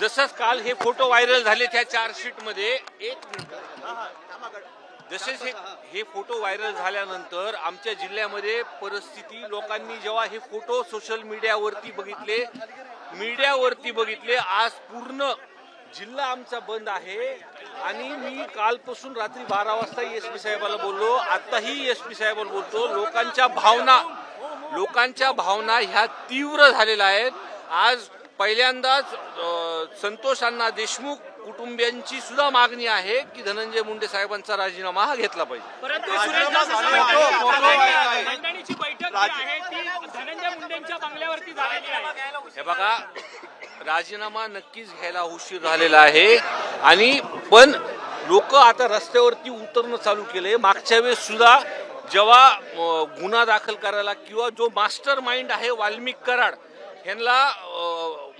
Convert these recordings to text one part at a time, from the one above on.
जसंच काल हे फोटो व्हायरल झाले त्या चार्जशीट मध्ये जसेच हे फोटो व्हायरल झाल्यानंतर आमच्या जिल्ह्यामध्ये परिस्थिती लोकांनी जेव्हा हे फोटो सोशल मीडियावरती बघितले आज पूर्ण जिल्हा आमचा बंद आहे। आणि मी कालपासून रात्री 12 वाजता एसपी साहेबाला बोललो, आताही एसपी साहेबाला बोलतो। लोकांच्या भावना ह्या तीव्र झालेल्या आहेत। आज पहिल्यांदाच संतोष अण्णा देशमुख कुटुंबियांची सुद्धा मागणी आहे की धनंजय मुंडे साहेबांचा राजीनामा हा घेतला पाहिजे। परंतु मंडळीची बैठक आहे ती धनंजय मुंडेंच्या बंगल्यावरती झालेली आहे। हे बघा, राजीनामा नक्कीच घ्यायला उशीर झालेला आहे आणि पण लोक आता रस्त्यावरती उतरणं चालू केले। मागच्या वेळेस सुद्धा जेव्हा गुन्हा दाखल करायला किंवा जो मास्टर माइंड आहे वाल्मिक कराड यांना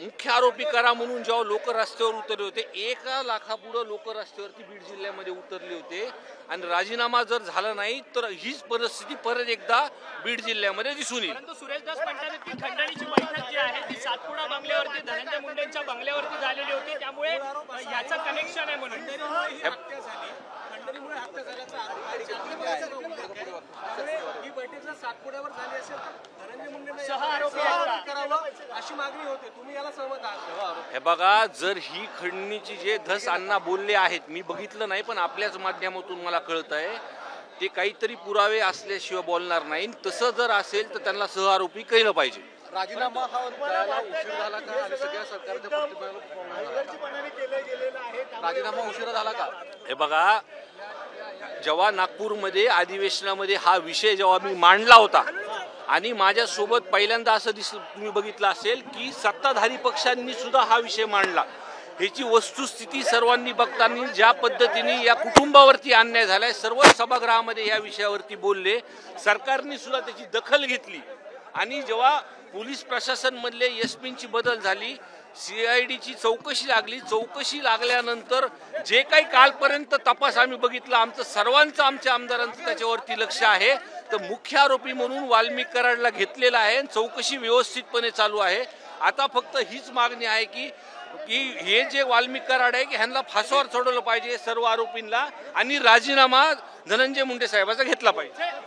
मुख्य आरोपी करा म्हणून जेव्हा लोक रस्त्यावर उतरले होते, 1 लाखापुढे लोक रस्त्यावरती बीड जिल्ह्यामध्ये उतरले होते आणि राजीनामा जर झाला नाही तर हीच परिस्थिती परत एकदा बीड जिल्ह्यामध्ये दिसून येईल। परंतु सुरेश दास म्हणतात की खंडणीची बैठक जी आहे ती सातपुडा बंगल्यावरती धनंजय मुंडेंच्या बंगल्यावरती झालेली होती, त्यामुळे याचं कनेक्शन आहे म्हणून खंडणीमुळे हत्या झाल्याचा ही बैठक जर सातपुड्यावर झाली असेल तर धनंजय मुंडेंना सह आरोपी करावं अशी मागणी होते। तुम्ही याला सहमत आहात? हे बघा, जर ही खंडणीची जे धस अण्णा बोलले आहेत, मी बघितलं नाही पण आपल्याच माध्यमातून मला कळत आहे ते काहीतरी पुरावे असल्याशिवाय बोलणार नाही। तसं जर असेल तर त्यांना सह आरोपी केलं पाहिजे। राजीनामा हा द्यायला उशीर झाला का आणि सगळ्या सरकारच्या राजीनामा उशीर झाला का? हे बघा, जेव्हा नागपूरमध्ये अधिवेशनामध्ये हा विषय जेव्हा मी मांडला होता आणि माझ्यासोबत पहिल्यांदा असं तुम्ही बघितलं असेल की सत्ताधारी पक्षांनी सुद्धा हा विषय मांडला। ह्याची वस्तुस्थिती सर्वांनी बघताना ज्या पद्धतीने या कुटुंबावरती अन्याय झालाय, सर्व सभागृहामध्ये या विषयावरती बोलले, सरकारने सुद्धा त्याची दखल घेतली आणि जेव्हा पोलीस प्रशासन मधले एसपींची बदल झाली, CIDची चौकशी लागल्यानंतर जे काही कालपर्यंत तपास आम्ही बघितला, आमच्या आमदारांचं त्याच्यावरती लक्ष आहे। तर मुख्य आरोपी म्हणून वाल्मिक कराडला घेतलेला आहे, चौकशी व्यवस्थितपणे चालू आहे। आता फक्त हीच मागणी आहे की हे जे वाल्मिक कराड आहे की ह्यांना फासावर चढवलं पाहिजे सर्व आरोपींना आणि राजीनामा धनंजय मुंडे साहेबांचा घेतला पाहिजे।